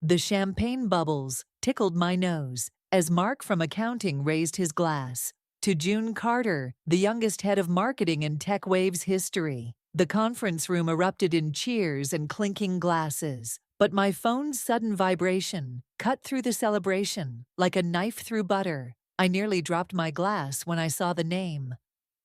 The champagne bubbles tickled my nose as Mark from accounting raised his glass. To June Carter, the youngest head of marketing in TechWave's history. The conference room erupted in cheers and clinking glasses, but my phone's sudden vibration cut through the celebration like a knife through butter. I nearly dropped my glass when I saw the name.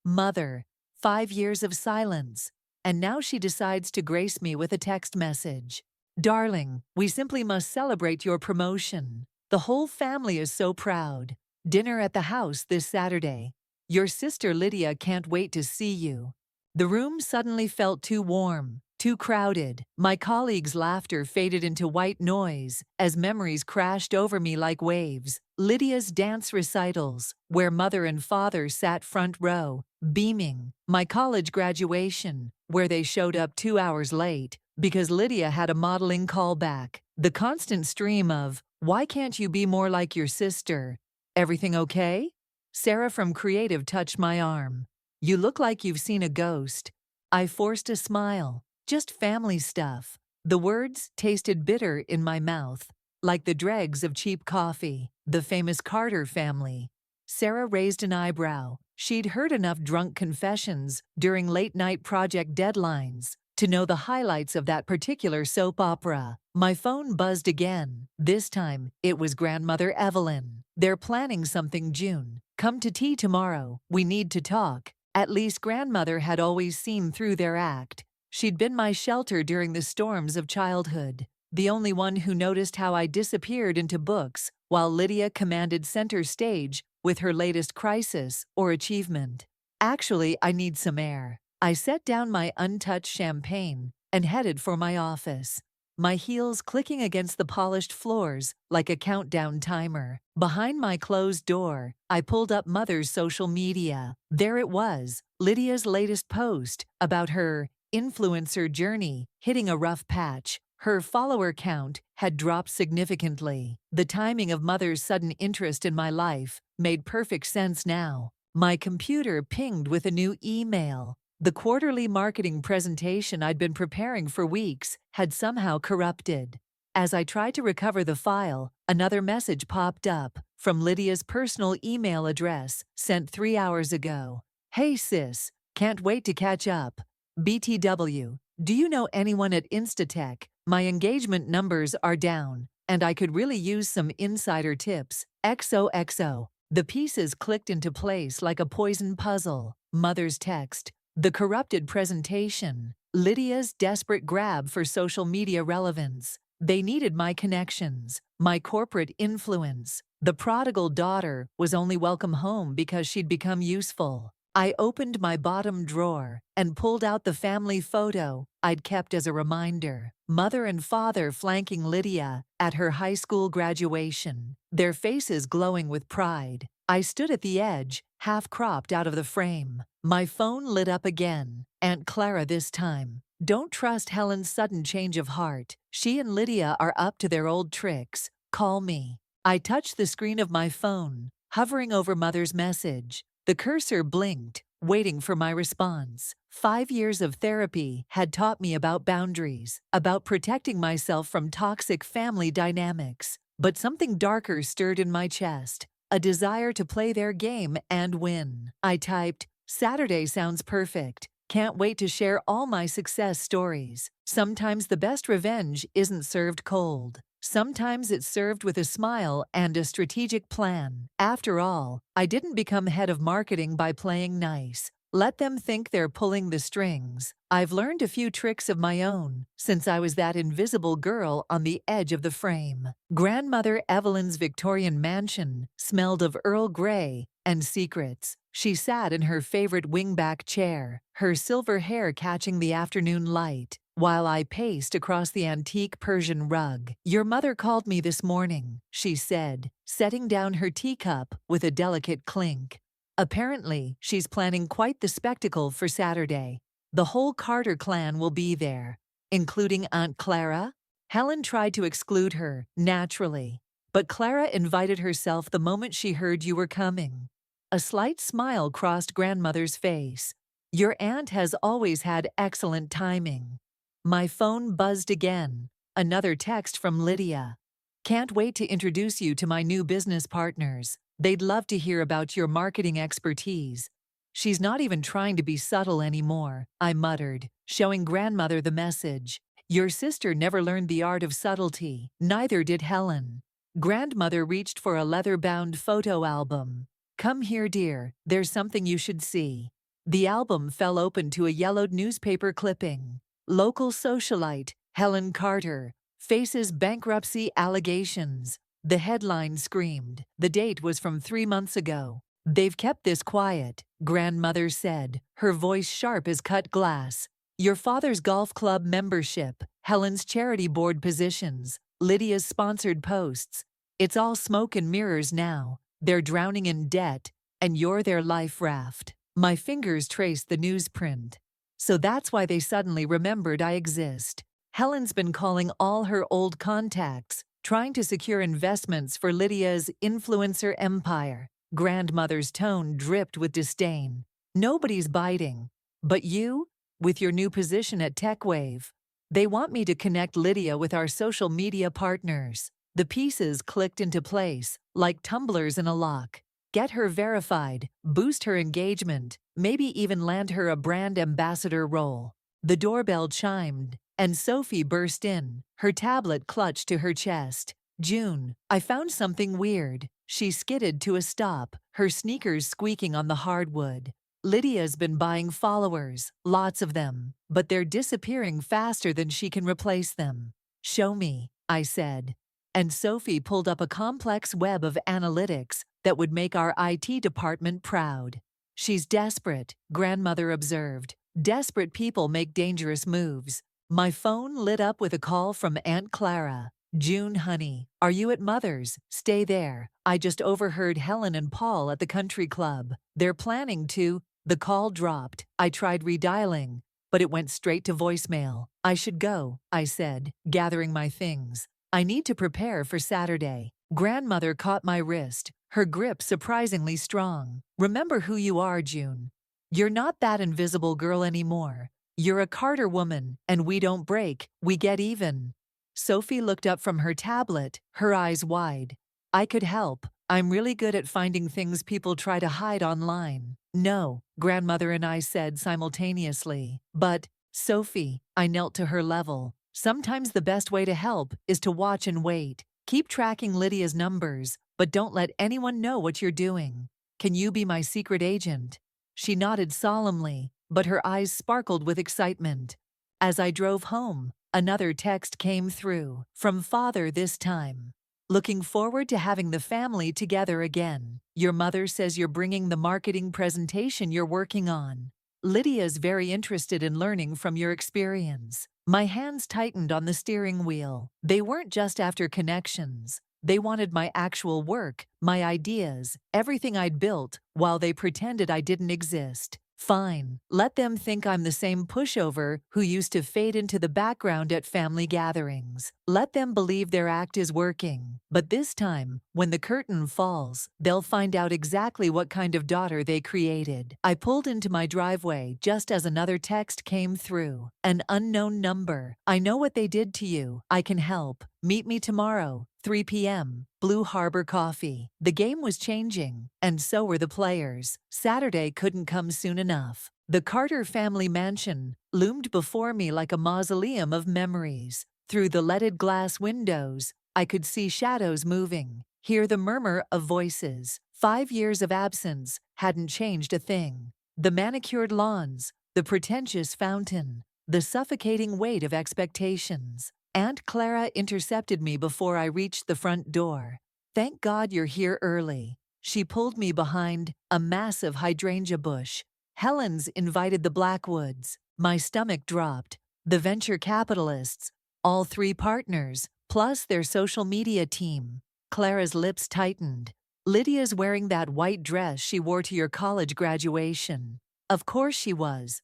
Mother. 5 years of silence. And now she decides to grace me with a text message. Darling, we simply must celebrate your promotion. The whole family is so proud. Dinner at the house this Saturday. Your sister Lydia can't wait to see you. The room suddenly felt too warm, too crowded. My colleagues' laughter faded into white noise as memories crashed over me like waves. Lydia's dance recitals, where mother and father sat front row, beaming. My college graduation, where they showed up 2 hours late because Lydia had a modeling callback. The constant stream of, "Why can't you be more like your sister? Everything okay?" Sarah from Creative touched my arm. "You look like you've seen a ghost." I forced a smile. Just family stuff. The words tasted bitter in my mouth, like the dregs of cheap coffee. The famous Carter family. Sarah raised an eyebrow. She'd heard enough drunk confessions during late-night project deadlines to know the highlights of that particular soap opera. My phone buzzed again. This time, it was Grandmother Evelyn. "They're planning something, June. Come to tea tomorrow. We need to talk." At least Grandmother had always seen through their act. She'd been my shelter during the storms of childhood. The only one who noticed how I disappeared into books while Lydia commanded center stage with her latest crisis or achievement. Actually, I need some air. I set down my untouched champagne and headed for my office, my heels clicking against the polished floors like a countdown timer. Behind my closed door, I pulled up Mother's social media. There it was, Lydia's latest post about her influencer journey hitting a rough patch. Her follower count had dropped significantly. The timing of Mother's sudden interest in my life made perfect sense now. My computer pinged with a new email. The quarterly marketing presentation I'd been preparing for weeks had somehow corrupted. As I tried to recover the file, another message popped up from Lydia's personal email address sent 3 hours ago. "Hey sis, can't wait to catch up. BTW, do you know anyone at Instatech? My engagement numbers are down, and I could really use some insider tips. XOXO. The pieces clicked into place like a poison puzzle. Mother's text. The corrupted presentation. Lydia's desperate grab for social media relevance. They needed my connections, my corporate influence. The prodigal daughter was only welcome home because she'd become useful. I opened my bottom drawer and pulled out the family photo I'd kept as a reminder. Mother and father flanking Lydia at her high school graduation, their faces glowing with pride. I stood at the edge, half cropped out of the frame. My phone lit up again. Aunt Clara this time. Don't trust Helen's sudden change of heart. She and Lydia are up to their old tricks. Call me. I touched the screen of my phone, hovering over Mother's message. The cursor blinked, waiting for my response. 5 years of therapy had taught me about boundaries, about protecting myself from toxic family dynamics. But something darker stirred in my chest, a desire to play their game and win. I typed, "Saturday sounds perfect. Can't wait to share all my success stories." Sometimes the best revenge isn't served cold. Sometimes it's served with a smile and a strategic plan. After all, I didn't become head of marketing by playing nice. Let them think they're pulling the strings. I've learned a few tricks of my own since I was that invisible girl on the edge of the frame. Grandmother Evelyn's Victorian mansion smelled of Earl Grey and secrets. She sat in her favorite wingback chair, her silver hair catching the afternoon light, while I paced across the antique Persian rug. "Your mother called me this morning," she said, setting down her teacup with a delicate clink. "Apparently, she's planning quite the spectacle for Saturday. The whole Carter clan will be there, including Aunt Clara." Helen tried to exclude her, naturally, but Clara invited herself the moment she heard you were coming. A slight smile crossed Grandmother's face. "Your aunt has always had excellent timing." My phone buzzed again. Another text from Lydia. Can't wait to introduce you to my new business partners. They'd love to hear about your marketing expertise. She's not even trying to be subtle anymore, I muttered, showing grandmother the message. Your sister never learned the art of subtlety, neither did Helen. Grandmother reached for a leather-bound photo album. Come here, dear, there's something you should see. The album fell open to a yellowed newspaper clipping. Local socialite, Helen Carter, faces bankruptcy allegations. The headline screamed. The date was from 3 months ago. They've kept this quiet, grandmother said, her voice sharp as cut glass. Your father's golf club membership, Helen's charity board positions, Lydia's sponsored posts. It's all smoke and mirrors now. They're drowning in debt, and you're their life raft. My fingers traced the newsprint. So that's why they suddenly remembered I exist. Helen's been calling all her old contacts, trying to secure investments for Lydia's influencer empire. Grandmother's tone dripped with disdain. Nobody's biting. But you? With your new position at TechWave. They want me to connect Lydia with our social media partners. The pieces clicked into place, like tumblers in a lock. Get her verified, boost her engagement, maybe even land her a brand ambassador role. The doorbell chimed, and Sophie burst in, her tablet clutched to her chest. June, I found something weird. She skidded to a stop, her sneakers squeaking on the hardwood. Lydia's been buying followers, lots of them, but they're disappearing faster than she can replace them. Show me, I said. And Sophie pulled up a complex web of analytics that would make our IT department proud. She's desperate, grandmother observed. Desperate people make dangerous moves. My phone lit up with a call from Aunt Clara. June, honey, are you at Mother's? Stay there. I just overheard Helen and Paul at the country club. They're planning to. The call dropped. I tried redialing, but it went straight to voicemail. I should go, I said, gathering my things. I need to prepare for Saturday. Grandmother caught my wrist, her grip surprisingly strong. Remember who you are, June. You're not that invisible girl anymore. You're a Carter woman, and we don't break, we get even. Sophie looked up from her tablet, her eyes wide. I could help. I'm really good at finding things people try to hide online. No, grandmother and I said simultaneously. But, Sophie, I knelt to her level. Sometimes the best way to help is to watch and wait. Keep tracking Lydia's numbers, but don't let anyone know what you're doing. Can you be my secret agent? She nodded solemnly, but her eyes sparkled with excitement. As I drove home, another text came through, from Father this time. Looking forward to having the family together again. Your mother says you're bringing the marketing presentation you're working on. Lydia's very interested in learning from your experience. My hands tightened on the steering wheel. They weren't just after connections. They wanted my actual work, my ideas, everything I'd built, while they pretended I didn't exist. Fine, let them think I'm the same pushover who used to fade into the background at family gatherings. Let them believe their act is working. But this time, when the curtain falls, they'll find out exactly what kind of daughter they created. I pulled into my driveway just as another text came through. An unknown number. I know what they did to you. I can help. Meet me tomorrow, 3 p.m., Blue Harbor Coffee. The game was changing, and so were the players. Saturday couldn't come soon enough. The Carter family mansion loomed before me like a mausoleum of memories. Through the leaded glass windows, I could see shadows moving, hear the murmur of voices. 5 years of absence hadn't changed a thing. The manicured lawns, the pretentious fountain, the suffocating weight of expectations. Aunt Clara intercepted me before I reached the front door. Thank God you're here early. She pulled me behind a massive hydrangea bush. Helen's invited the Blackwoods. My stomach dropped. The venture capitalists, all 3 partners, plus their social media team. Clara's lips tightened. Lydia's wearing that white dress she wore to your college graduation. Of course she was.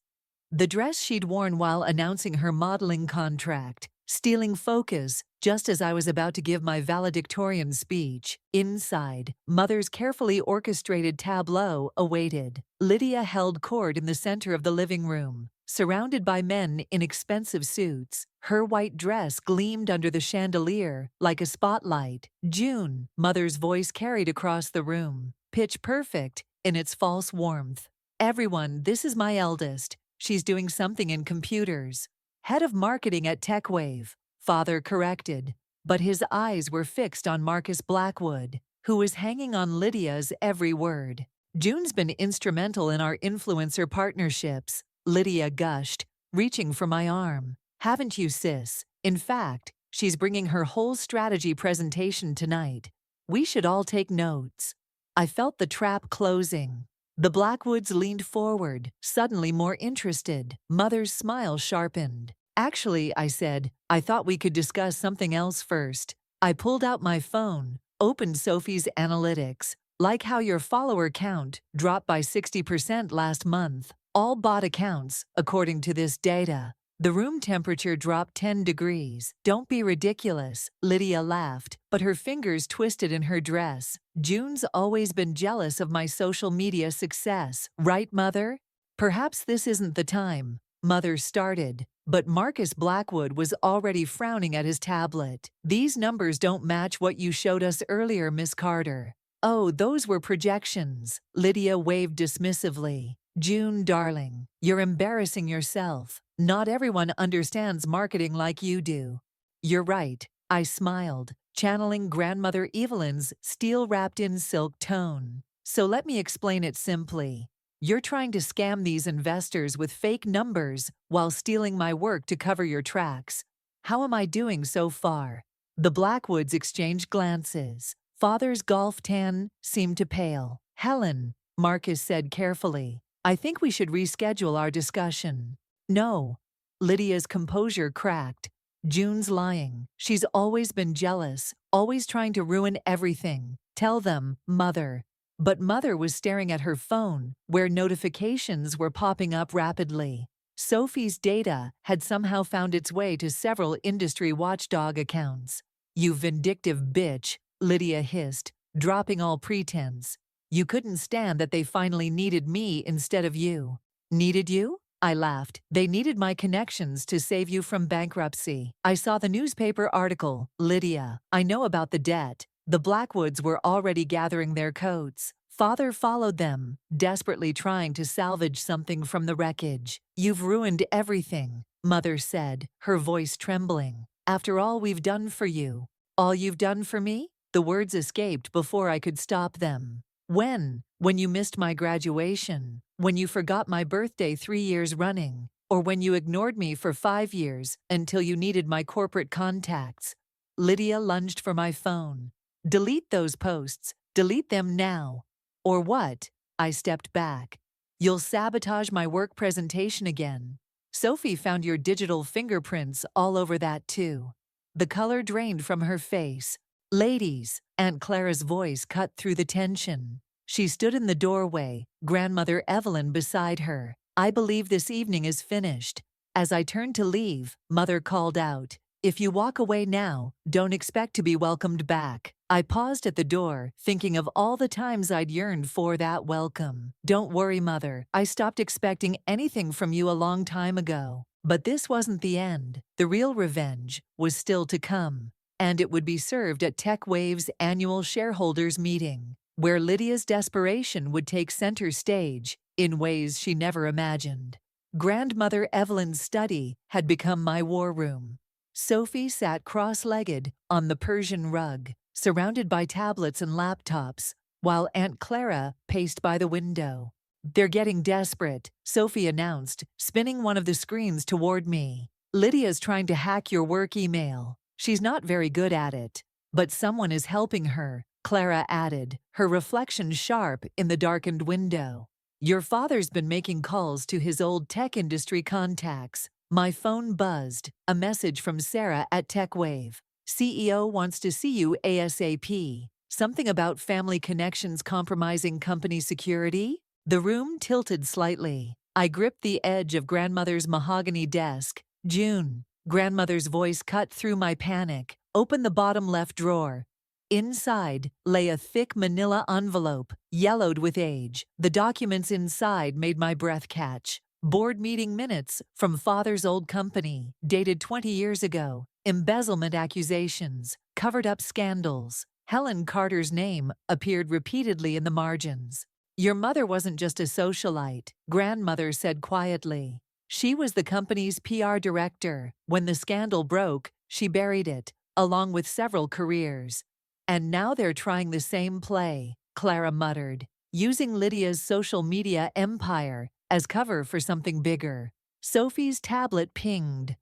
The dress she'd worn while announcing her modeling contract. Stealing focus, just as I was about to give my valedictorian speech. Inside, Mother's carefully orchestrated tableau awaited. Lydia held court in the center of the living room. surrounded by men in expensive suits. Her white dress gleamed under the chandelier like a spotlight. June, Mother's voice carried across the room, pitch perfect in its false warmth. Everyone, this is my eldest. She's doing something in computers. Head of marketing at TechWave, Father corrected, but his eyes were fixed on Marcus Blackwood, who was hanging on Lydia's every word. June's been instrumental in our influencer partnerships, Lydia gushed, reaching for my arm. Haven't you, sis? In fact, she's bringing her whole strategy presentation tonight. We should all take notes. I felt the trap closing. The Blackwoods leaned forward, suddenly more interested. Mother's smile sharpened. Actually, I said, I thought we could discuss something else first. I pulled out my phone, opened Sophie's analytics. Like how your follower count dropped by 60% last month. All bot accounts, according to this data. The room temperature dropped 10 degrees. Don't be ridiculous, Lydia laughed, but her fingers twisted in her dress. June's always been jealous of my social media success, right, Mother? Perhaps this isn't the time, Mother started, but Marcus Blackwood was already frowning at his tablet. These numbers don't match what you showed us earlier, Miss Carter. Oh, those were projections, Lydia waved dismissively. June, darling, you're embarrassing yourself. Not everyone understands marketing like you do. You're right, I smiled, channeling Grandmother Evelyn's steel-wrapped-in silk tone. So let me explain it simply. You're trying to scam these investors with fake numbers while stealing my work to cover your tracks. How am I doing so far? The Blackwoods exchanged glances. Father's golf tan seemed to pale. Helen, Marcus said carefully, I think we should reschedule our discussion. No. Lydia's composure cracked. June's lying. She's always been jealous, always trying to ruin everything. Tell them, Mother. But Mother was staring at her phone, where notifications were popping up rapidly. Sophie's data had somehow found its way to several industry watchdog accounts. You vindictive bitch, Lydia hissed, dropping all pretense. You couldn't stand that they finally needed me instead of you. Needed you? I laughed. They needed my connections to save you from bankruptcy. I saw the newspaper article, Lydia. I know about the debt. The Blackwoods were already gathering their coats. Father followed them, desperately trying to salvage something from the wreckage. You've ruined everything, Mother said, her voice trembling. After all we've done for you. All you've done for me? The words escaped before I could stop them. When you missed my graduation, when you forgot my birthday 3 years running, or when you ignored me for 5 years until you needed my corporate contacts. Lydia lunged for my phone. Delete those posts. Delete them now. Or what? I stepped back. You'll sabotage my work presentation again. Sophie found your digital fingerprints all over that too. The color drained from her face. Ladies, Aunt Clara's voice cut through the tension. She stood in the doorway, Grandmother Evelyn beside her. I believe this evening is finished. As I turned to leave, Mother called out, if you walk away now, don't expect to be welcomed back. I paused at the door, thinking of all the times I'd yearned for that welcome. Don't worry, Mother. I stopped expecting anything from you a long time ago. But this wasn't the end. The real revenge was still to come. And it would be served at TechWave's annual shareholders meeting, where Lydia's desperation would take center stage in ways she never imagined. Grandmother Evelyn's study had become my war room. Sophie sat cross-legged on the Persian rug, surrounded by tablets and laptops, while Aunt Clara paced by the window. They're getting desperate, Sophie announced, spinning one of the screens toward me. Lydia's trying to hack your work email. She's not very good at it. But someone is helping her, Clara added, her reflection sharp in the darkened window. Your father's been making calls to his old tech industry contacts. My phone buzzed, a message from Sarah at TechWave. CEO wants to see you ASAP. Something about family connections compromising company security? The room tilted slightly. I gripped the edge of Grandmother's mahogany desk. June. Grandmother's voice cut through my panic. Open the bottom left drawer. Inside lay a thick manila envelope, yellowed with age. The documents inside made my breath catch. Board meeting minutes from father's old company, dated 20 years ago. Embezzlement accusations, covered up scandals. Helen Carter's name appeared repeatedly in the margins. Your mother wasn't just a socialite, grandmother said quietly. She was the company's PR director. When the scandal broke, she buried it, along with several careers. And now they're trying the same play, Clara muttered, using Lydia's social media empire as cover for something bigger. Sophie's tablet pinged.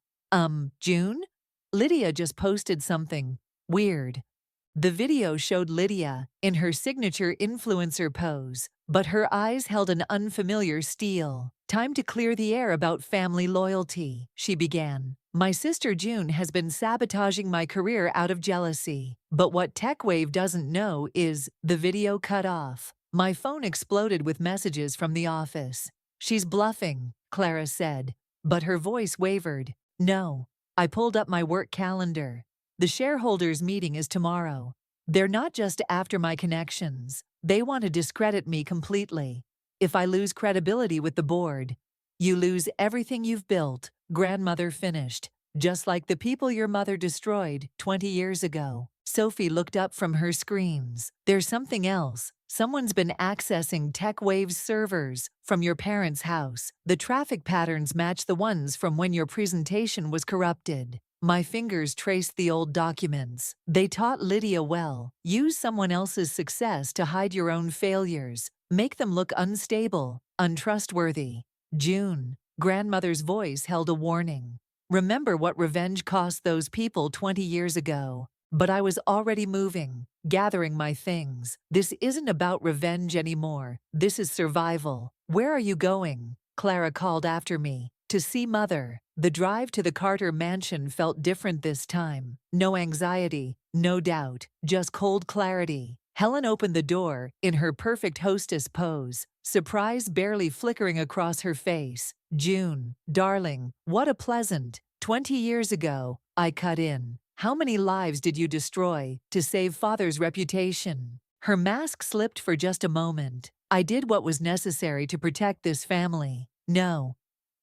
June? Lydia just posted something weird. The video showed Lydia in her signature influencer pose, but her eyes held an unfamiliar steel. Time to clear the air about family loyalty, she began. My sister June has been sabotaging my career out of jealousy. But what TechWave doesn't know is the video cut off. My phone exploded with messages from the office. She's bluffing, Clara said, but her voice wavered. No. I pulled up my work calendar. The shareholders' meeting is tomorrow. They're not just after my connections. They want to discredit me completely. If I lose credibility with the board, you lose everything you've built, grandmother finished, just like the people your mother destroyed 20 years ago. Sophie looked up from her screens. There's something else. Someone's been accessing TechWave's servers from your parents' house. The traffic patterns match the ones from when your presentation was corrupted. My fingers traced the old documents. They taught Lydia well. Use someone else's success to hide your own failures. Make them look unstable, untrustworthy. June, grandmother's voice held a warning. Remember what revenge cost those people 20 years ago. But I was already moving, gathering my things. This isn't about revenge anymore. This is survival. Where are you going? Clara called after me. To see Mother. The drive to the Carter mansion felt different this time. No anxiety, no doubt, just cold clarity. Helen opened the door in her perfect hostess pose, surprise barely flickering across her face. June, darling, what a pleasant. 20 years ago, I cut in. How many lives did you destroy to save father's reputation? Her mask slipped for just a moment. I did what was necessary to protect this family. No.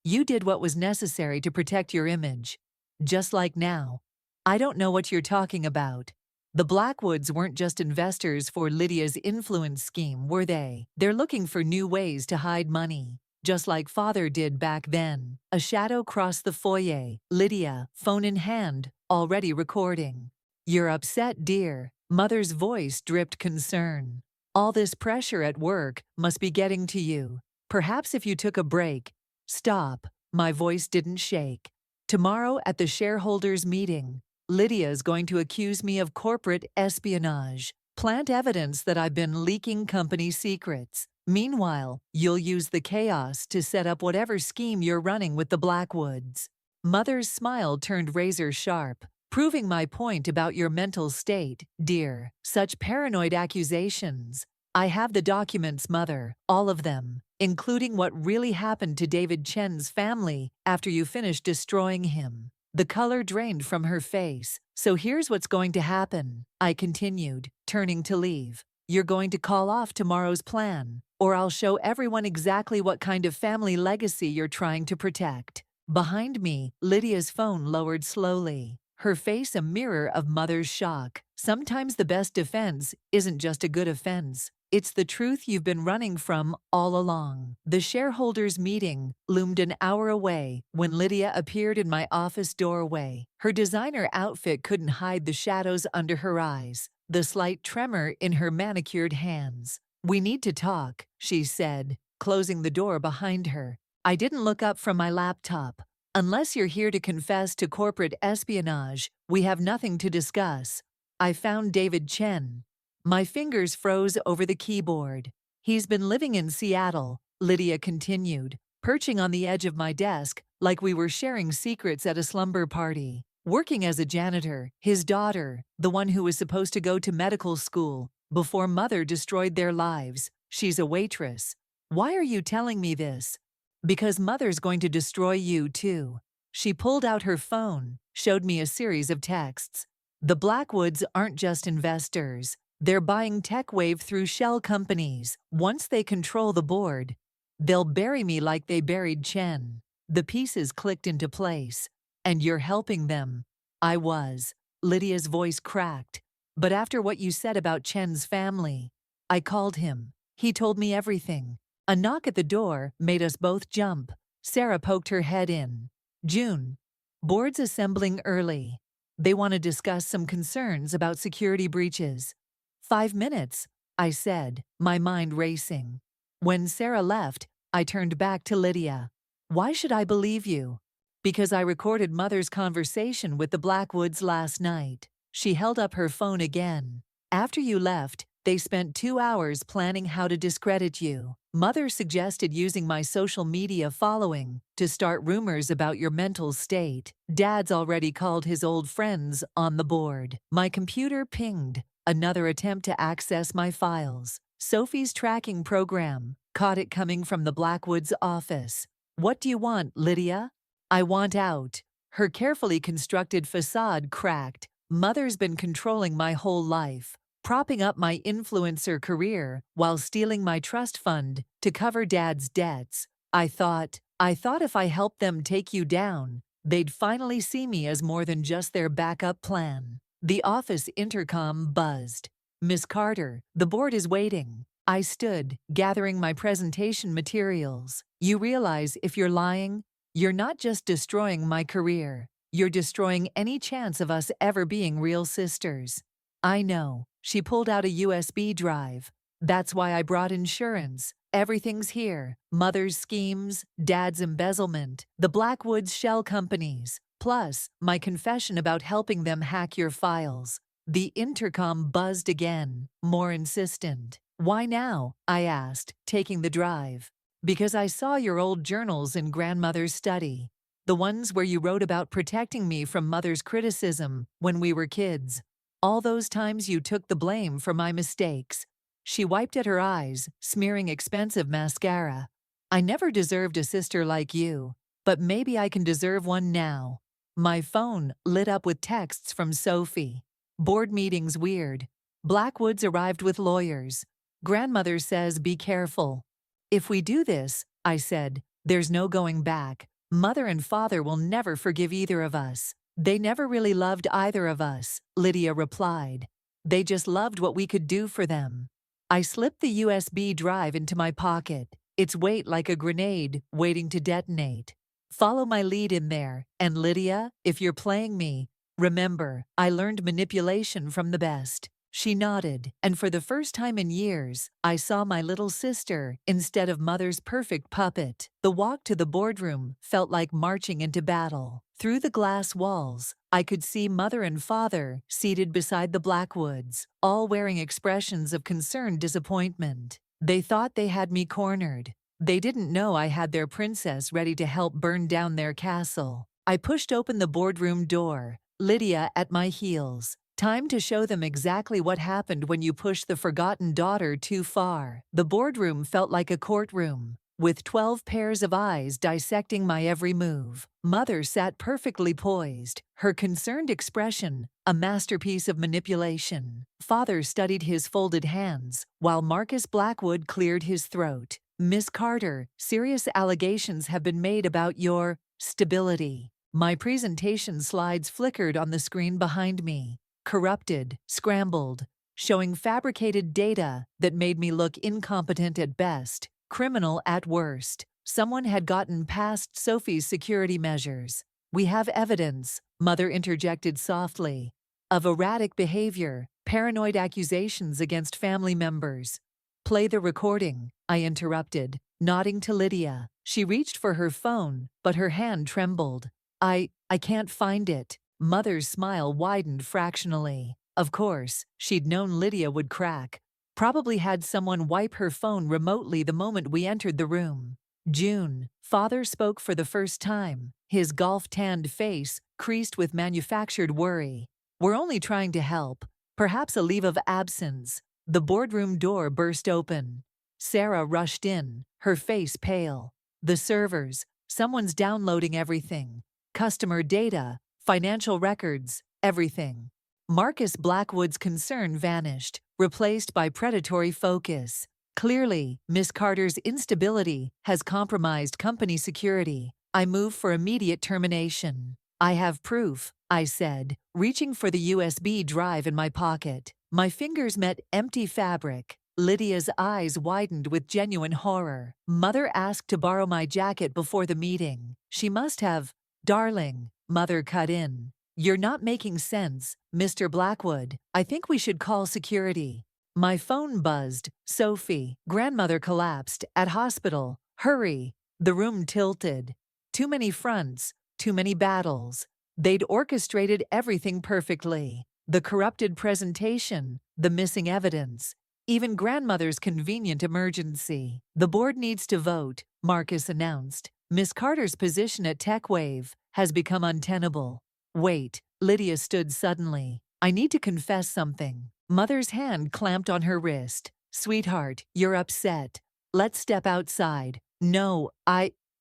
You did what was necessary to protect your image. Just like now. I don't know what you're talking about. The Blackwoods weren't just investors for Lydia's influence scheme, were they? They're looking for new ways to hide money. Just like father did back then. A shadow crossed the foyer. Lydia, phone in hand, already recording. You're upset, dear. Mother's voice dripped concern. All this pressure at work must be getting to you. Perhaps if you took a break. Stop. My voice didn't shake. Tomorrow at the shareholders' meeting, Lydia's going to accuse me of corporate espionage. Plant evidence that I've been leaking company secrets. Meanwhile, you'll use the chaos to set up whatever scheme you're running with the Blackwoods. Mother's smile turned razor sharp, proving my point about your mental state, dear. Such paranoid accusations. I have the documents, Mother, all of them, including what really happened to David Chen's family after you finished destroying him. The color drained from her face. So here's what's going to happen, I continued, turning to leave. You're going to call off tomorrow's plan, or I'll show everyone exactly what kind of family legacy you're trying to protect. Behind me, Lydia's phone lowered slowly, her face a mirror of Mother's shock. Sometimes the best defense isn't just a good offense. It's the truth you've been running from all along. The shareholders' meeting loomed an hour away when Lydia appeared in my office doorway. Her designer outfit couldn't hide the shadows under her eyes, the slight tremor in her manicured hands. We need to talk, she said, closing the door behind her. I didn't look up from my laptop. Unless you're here to confess to corporate espionage, we have nothing to discuss. I found David Chen. My fingers froze over the keyboard. He's been living in Seattle, Lydia continued, perching on the edge of my desk like we were sharing secrets at a slumber party. Working as a janitor, his daughter, the one who was supposed to go to medical school, before Mother destroyed their lives, she's a waitress. Why are you telling me this? Because Mother's going to destroy you too. She pulled out her phone, showed me a series of texts. The Blackwoods aren't just investors. They're buying TechWave through shell companies. Once they control the board, They'll bury me like they buried Chen. The pieces clicked into place. And you're helping them. I was. Lydia's voice cracked. But after what you said about Chen's family, I called him. He told me everything. A knock at the door made us both jump. Sarah poked her head in. June. Board's assembling early. They want to discuss some concerns about security breaches. 5 minutes, I said, my mind racing. When Sarah left, I turned back to Lydia. Why should I believe you? Because I recorded Mother's conversation with the Blackwoods last night. She held up her phone again. After you left, they spent 2 hours planning how to discredit you. Mother suggested using my social media following to start rumors about your mental state. Dad's already called his old friends on the board. My computer pinged. Another attempt to access my files. Sophie's tracking program caught it coming from the Blackwoods office. What do you want, Lydia? I want out. Her carefully constructed facade cracked. Mother's been controlling my whole life, propping up my influencer career while stealing my trust fund to cover Dad's debts. I thought if I helped them take you down, they'd finally see me as more than just their backup plan. The office intercom buzzed. Miss Carter, the board is waiting. I stood, gathering my presentation materials. You realize if you're lying, you're not just destroying my career. You're destroying any chance of us ever being real sisters. I know. She pulled out a USB drive. That's why I brought insurance. Everything's here. Mother's schemes, Dad's embezzlement, the Blackwoods shell companies, plus my confession about helping them hack your files. The intercom buzzed again, more insistent. Why now? I asked, taking the drive. Because I saw your old journals in grandmother's study. The ones where you wrote about protecting me from Mother's criticism when we were kids. All those times you took the blame for my mistakes. She wiped at her eyes, smearing expensive mascara. I never deserved a sister like you, but maybe I can deserve one now. My phone lit up with texts from Sophie. Board meetings weird. Blackwoods arrived with lawyers. Grandmother says be careful. If we do this, I said, there's no going back. Mother and Father will never forgive either of us. They never really loved either of us, Lydia replied. They just loved what we could do for them. I slipped the USB drive into my pocket, its weight like a grenade waiting to detonate. Follow my lead in there, and Lydia, if you're playing me, remember, I learned manipulation from the best. She nodded, and for the first time in years, I saw my little sister instead of Mother's perfect puppet. The walk to the boardroom felt like marching into battle. Through the glass walls, I could see Mother and Father seated beside the Blackwoods, all wearing expressions of concerned disappointment. They thought they had me cornered. They didn't know I had their princess ready to help burn down their castle. I pushed open the boardroom door, Lydia at my heels. Time to show them exactly what happened when you push the forgotten daughter too far. The boardroom felt like a courtroom, with 12 pairs of eyes dissecting my every move. Mother sat perfectly poised, her concerned expression a masterpiece of manipulation. Father studied his folded hands, while Marcus Blackwood cleared his throat. Miss Carter, serious allegations have been made about your stability. My presentation slides flickered on the screen behind me. Corrupted, scrambled, showing fabricated data that made me look incompetent at best, criminal at worst. Someone had gotten past Sophie's security measures. We have evidence, Mother interjected softly, of erratic behavior, paranoid accusations against family members. Play the recording, I interrupted, nodding to Lydia. She reached for her phone, but her hand trembled. I can't find it. Mother's smile widened fractionally. Of course, she'd known Lydia would crack. Probably had someone wipe her phone remotely the moment we entered the room. June, Father spoke for the first time, his golf-tanned face creased with manufactured worry. We're only trying to help. Perhaps a leave of absence. The boardroom door burst open. Sarah rushed in, her face pale. The servers. Someone's downloading everything. Customer data. Financial records, everything. Marcus Blackwood's concern vanished, replaced by predatory focus. Clearly, Miss Carter's instability has compromised company security. I move for immediate termination. I have proof, I said, reaching for the USB drive in my pocket. My fingers met empty fabric. Lydia's eyes widened with genuine horror. Mother asked to borrow my jacket before the meeting. She must have. Darling, Mother cut in. You're not making sense, Mr. Blackwood. I think we should call security. My phone buzzed. Sophie, grandmother collapsed, at hospital. Hurry. The room tilted. Too many fronts, too many battles. They'd orchestrated everything perfectly. The corrupted presentation, the missing evidence, even grandmother's convenient emergency. The board needs to vote, Marcus announced. Miss Carter's position at TechWave has become untenable. Wait, Lydia stood suddenly. I need to confess something. Mother's hand clamped on her wrist. Sweetheart, you're upset. Let's step outside. No,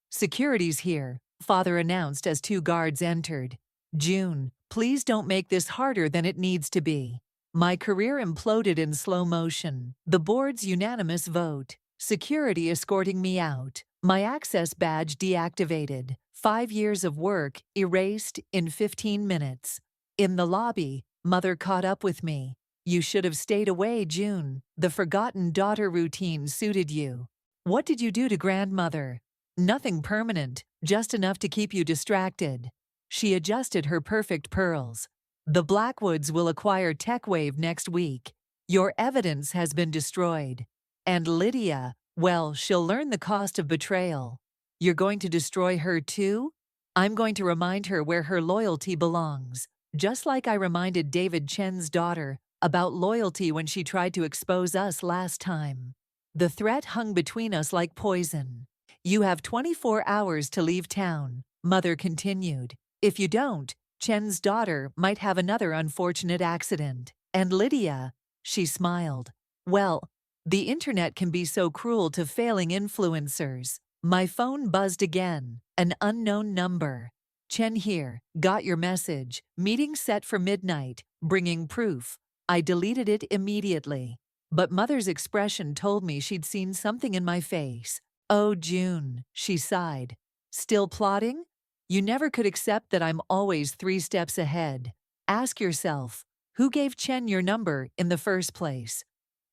Security's here, Father announced as two guards entered. June, please don't make this harder than it needs to be. My career imploded in slow motion. The board's unanimous vote. Security escorting me out. My access badge deactivated. 5 years of work erased in 15 minutes. In the lobby, Mother caught up with me. You should have stayed away, June. The forgotten daughter routine suited you. What did you do to grandmother? Nothing permanent, just enough to keep you distracted. She adjusted her perfect pearls. The Blackwoods will acquire TechWave next week. Your evidence has been destroyed. And Lydia, well, she'll learn the cost of betrayal. You're going to destroy her too? I'm going to remind her where her loyalty belongs, just like I reminded David Chen's daughter about loyalty when she tried to expose us last time. The threat hung between us like poison. You have 24 hours to leave town, Mother continued. If you don't, Chen's daughter might have another unfortunate accident. And Lydia, she smiled. Well, the internet can be so cruel to failing influencers. My phone buzzed again. An unknown number. Chen here. Got your message. Meeting set for midnight. Bringing proof. I deleted it immediately. But Mother's expression told me she'd seen something in my face. Oh, June, she sighed. Still plotting? You never could accept that I'm always 3 steps ahead. Ask yourself, who gave Chen your number in the first place?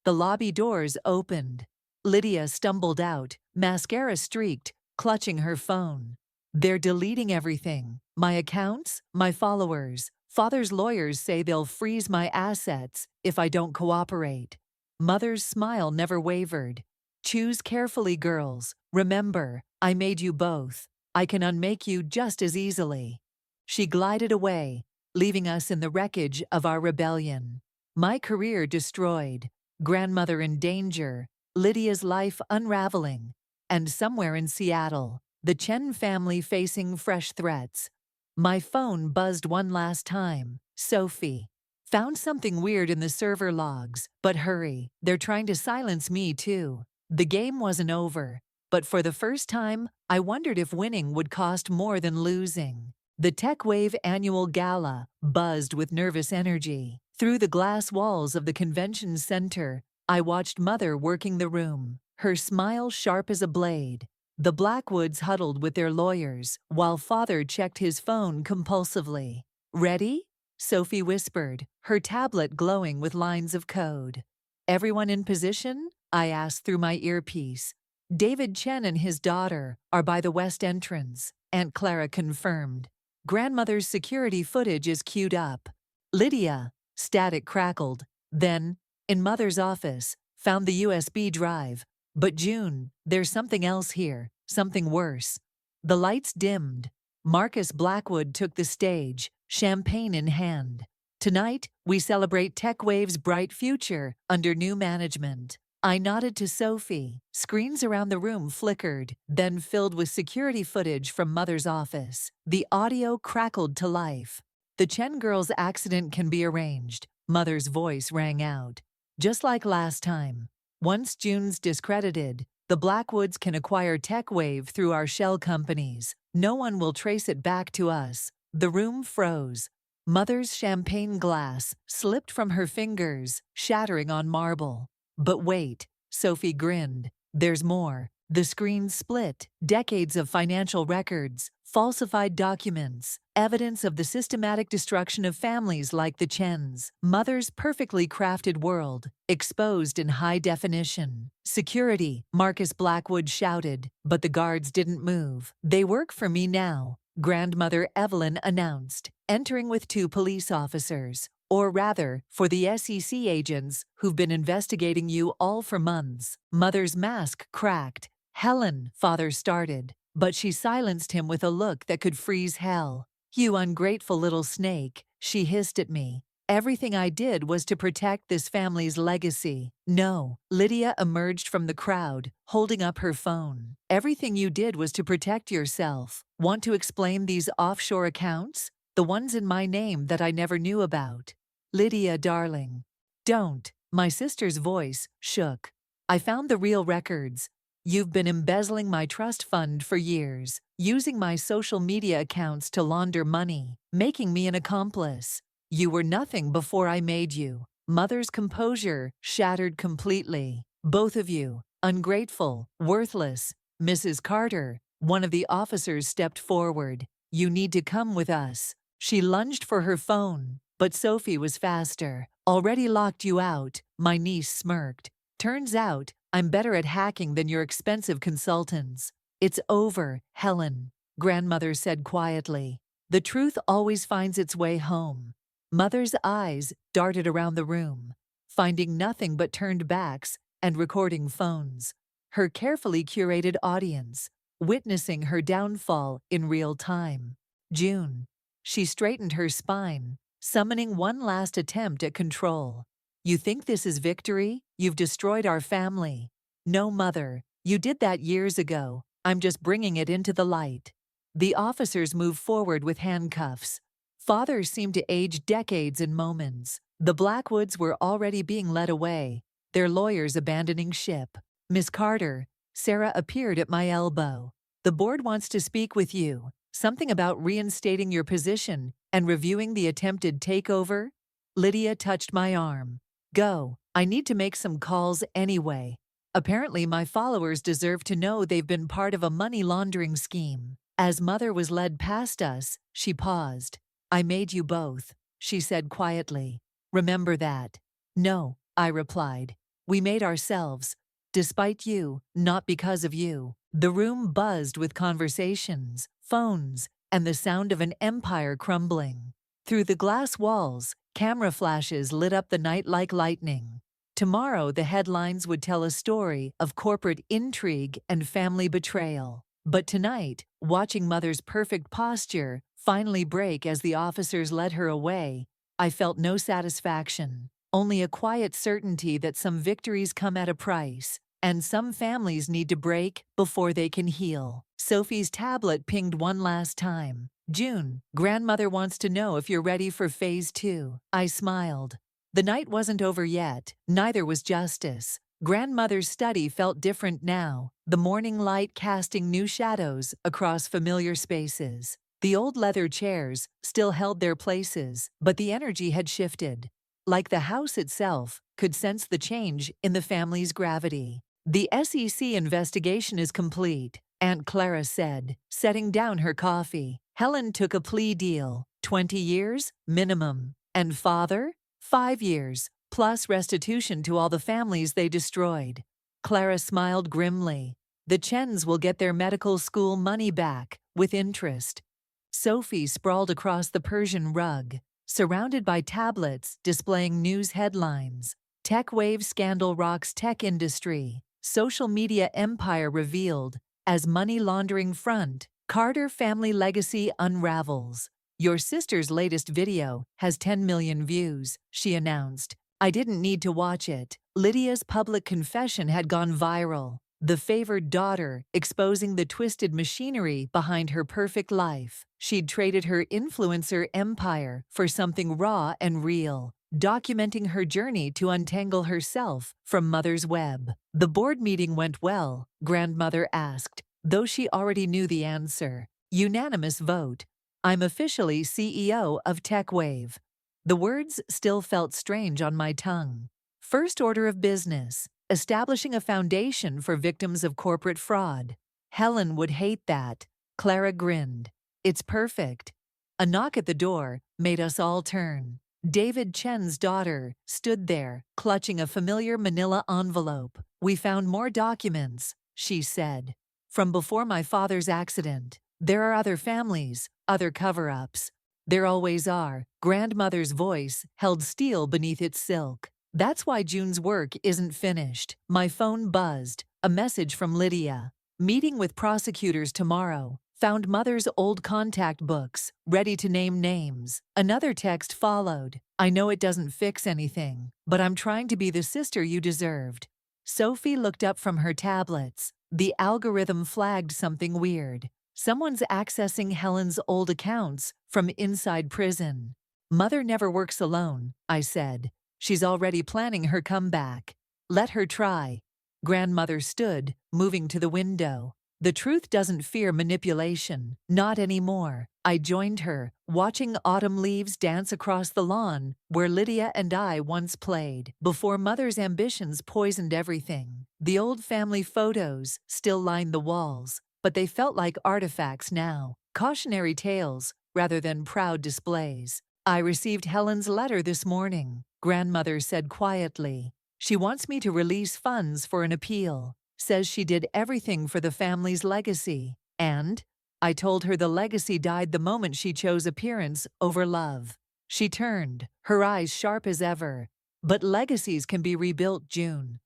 The lobby doors opened. Lydia stumbled out, mascara streaked, clutching her phone. They're deleting everything. My accounts, my followers. Father's lawyers say they'll freeze my assets if I don't cooperate. Mother's smile never wavered. Choose carefully, girls. Remember, I made you both. I can unmake you just as easily. She glided away, leaving us in the wreckage of our rebellion. My career destroyed, grandmother in danger, Lydia's life unraveling, and somewhere in Seattle, the Chen family facing fresh threats. My phone buzzed one last time. Sophie. Found something weird in the server logs, but hurry, they're trying to silence me too. The game wasn't over, but for the first time, I wondered if winning would cost more than losing. The TechWave annual gala buzzed with nervous energy. Through the glass walls of the convention center, I watched Mother working the room, her smile sharp as a blade. The Blackwoods huddled with their lawyers, while Father checked his phone compulsively. Ready? Sophie whispered, her tablet glowing with lines of code. Everyone in position? I asked through my earpiece. David Chen and his daughter are by the west entrance, Aunt Clara confirmed. Grandmother's security footage is queued up. Lydia, static crackled. Then, in Mother's office, found the USB drive. But June, there's something else here, something worse. The lights dimmed. Marcus Blackwood took the stage, champagne in hand. Tonight, we celebrate TechWave's bright future under new management. I nodded to Sophie. Screens around the room flickered, then filled with security footage from Mother's office. The audio crackled to life. The Chen girl's accident can be arranged, Mother's voice rang out. Just like last time. Once June's discredited, the Blackwoods can acquire TechWave through our shell companies. No one will trace it back to us. The room froze. Mother's champagne glass slipped from her fingers, shattering on marble. But wait, Sophie grinned. There's more. The screen split. Decades of financial records, falsified documents, evidence of the systematic destruction of families like the Chens. Mother's perfectly crafted world, exposed in high definition. Security, Marcus Blackwood shouted, but the guards didn't move. They work for me now, Grandmother Evelyn announced, entering with 2 police officers. Or rather, for the SEC agents who've been investigating you all for months. Mother's mask cracked. Helen, Father started, but she silenced him with a look that could freeze hell. You ungrateful little snake, she hissed at me. Everything I did was to protect this family's legacy. No, Lydia emerged from the crowd, holding up her phone. Everything you did was to protect yourself. Want to explain these offshore accounts? The ones in my name that I never knew about. Lydia, darling. Don't. My sister's voice shook. I found the real records. You've been embezzling my trust fund for years, using my social media accounts to launder money, making me an accomplice. You were nothing before I made you. Mother's composure shattered completely. Both of you, ungrateful, worthless. Mrs. Carter, one of the officers stepped forward. You need to come with us. She lunged for her phone, but Sophie was faster. Already locked you out, my niece smirked. Turns out, I'm better at hacking than your expensive consultants. It's over, Helen, Grandmother said quietly. The truth always finds its way home. Mother's eyes darted around the room, finding nothing but turned backs and recording phones. Her carefully curated audience, witnessing her downfall in real time. June. She straightened her spine, summoning one last attempt at control. You think this is victory? You've destroyed our family. No, Mother, you did that years ago. I'm just bringing it into the light. The officers moved forward with handcuffs. Father seemed to age decades in moments. The Blackwoods were already being led away, their lawyers abandoning ship. Miss Carter, Sarah appeared at my elbow. The board wants to speak with you. Something about reinstating your position and reviewing the attempted takeover? Lydia touched my arm. Go. I need to make some calls anyway. Apparently my followers deserve to know they've been part of a money laundering scheme. As Mother was led past us, she paused. I made you both, she said quietly. Remember that. No, I replied. We made ourselves. Despite you, not because of you. The room buzzed with conversations, phones, and the sound of an empire crumbling. Through the glass walls, camera flashes lit up the night like lightning. Tomorrow the headlines would tell a story of corporate intrigue and family betrayal. But tonight, watching Mother's perfect posture finally break as the officers led her away, I felt no satisfaction, only a quiet certainty that some victories come at a price, and some families need to break before they can heal. Sophie's tablet pinged one last time. June, Grandmother wants to know if you're ready for phase 2. I smiled. The night wasn't over yet, neither was justice. Grandmother's study felt different now, the morning light casting new shadows across familiar spaces. The old leather chairs still held their places, but the energy had shifted. Like the house itself could sense the change in the family's gravity. The SEC investigation is complete, Aunt Clara said, setting down her coffee. Helen took a plea deal, 20 years, minimum. And father? 5 years, plus restitution to all the families they destroyed. Clara smiled grimly. The Chens will get their medical school money back, with interest. Sophie sprawled across the Persian rug, surrounded by tablets displaying news headlines. Tech wave scandal rocks tech industry. Social media empire revealed as money laundering front. Carter family legacy unravels. Your sister's latest video has 10 million views, she announced. I didn't need to watch it. Lydia's public confession had gone viral. The favored daughter exposing the twisted machinery behind her perfect life. She'd traded her influencer empire for something raw and real, documenting her journey to untangle herself from Mother's web. The board meeting went well, Grandmother asked, though she already knew the answer. Unanimous vote. I'm officially CEO of TechWave. The words still felt strange on my tongue. First order of business, establishing a foundation for victims of corporate fraud. Helen would hate that. Clara grinned. It's perfect. A knock at the door made us all turn. David Chen's daughter stood there, clutching a familiar manila envelope. We found more documents, she said. From before my father's accident. There are other families, other cover-ups. There always are. Grandmother's voice held steel beneath its silk. That's why June's work isn't finished. My phone buzzed. A message from Lydia. Meeting with prosecutors tomorrow. Found mother's old contact books, ready to name names. Another text followed. I know it doesn't fix anything, but I'm trying to be the sister you deserved. Sophie looked up from her tablets. The algorithm flagged something weird. Someone's accessing Helen's old accounts from inside prison. Mother never works alone, I said. She's already planning her comeback. Let her try. Grandmother stood, moving to the window. The truth doesn't fear manipulation, not anymore. I joined her, watching autumn leaves dance across the lawn where Lydia and I once played, before Mother's ambitions poisoned everything. The old family photos still lined the walls, but they felt like artifacts now, cautionary tales rather than proud displays. I received Helen's letter this morning, Grandmother said quietly. She wants me to release funds for an appeal. Says she did everything for the family's legacy. And I told her the legacy died the moment she chose appearance over love. She turned, her eyes sharp as ever. But legacies can be rebuilt, June.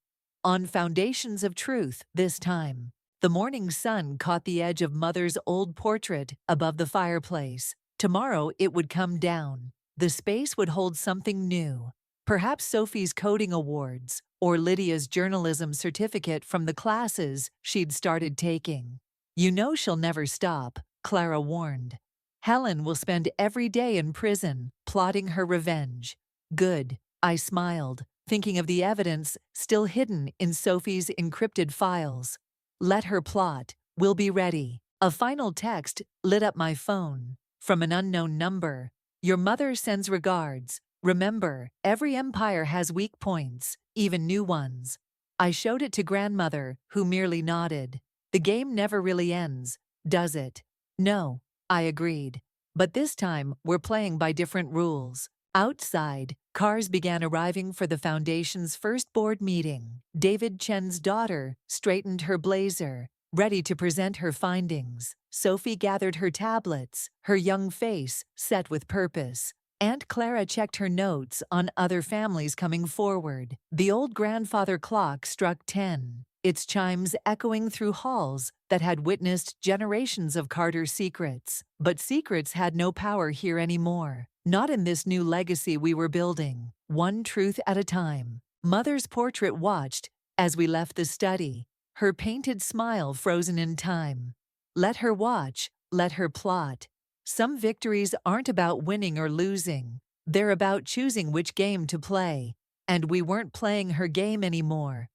On foundations of truth, this time. The morning sun caught the edge of Mother's old portrait above the fireplace. Tomorrow it would come down. The space would hold something new. Perhaps Sophie's coding awards, or Lydia's journalism certificate from the classes she'd started taking. You know she'll never stop, Clara warned. Helen will spend every day in prison, plotting her revenge. Good, I smiled, thinking of the evidence still hidden in Sophie's encrypted files. Let her plot, we'll be ready. A final text lit up my phone. From an unknown number. Your mother sends regards. Remember, every empire has weak points, even new ones. I showed it to Grandmother, who merely nodded. The game never really ends, does it? No, I agreed. But this time, we're playing by different rules. Outside, cars began arriving for the Foundation's first board meeting. David Chen's daughter straightened her blazer, ready to present her findings. Sophie gathered her tablets, her young face set with purpose. Aunt Clara checked her notes on other families coming forward. The old grandfather clock struck 10, its chimes echoing through halls that had witnessed generations of Carter's secrets. But secrets had no power here anymore. Not in this new legacy we were building, one truth at a time. Mother's portrait watched as we left the study, her painted smile frozen in time. Let her watch, let her plot. Some victories aren't about winning or losing. They're about choosing which game to play. And we weren't playing her game anymore.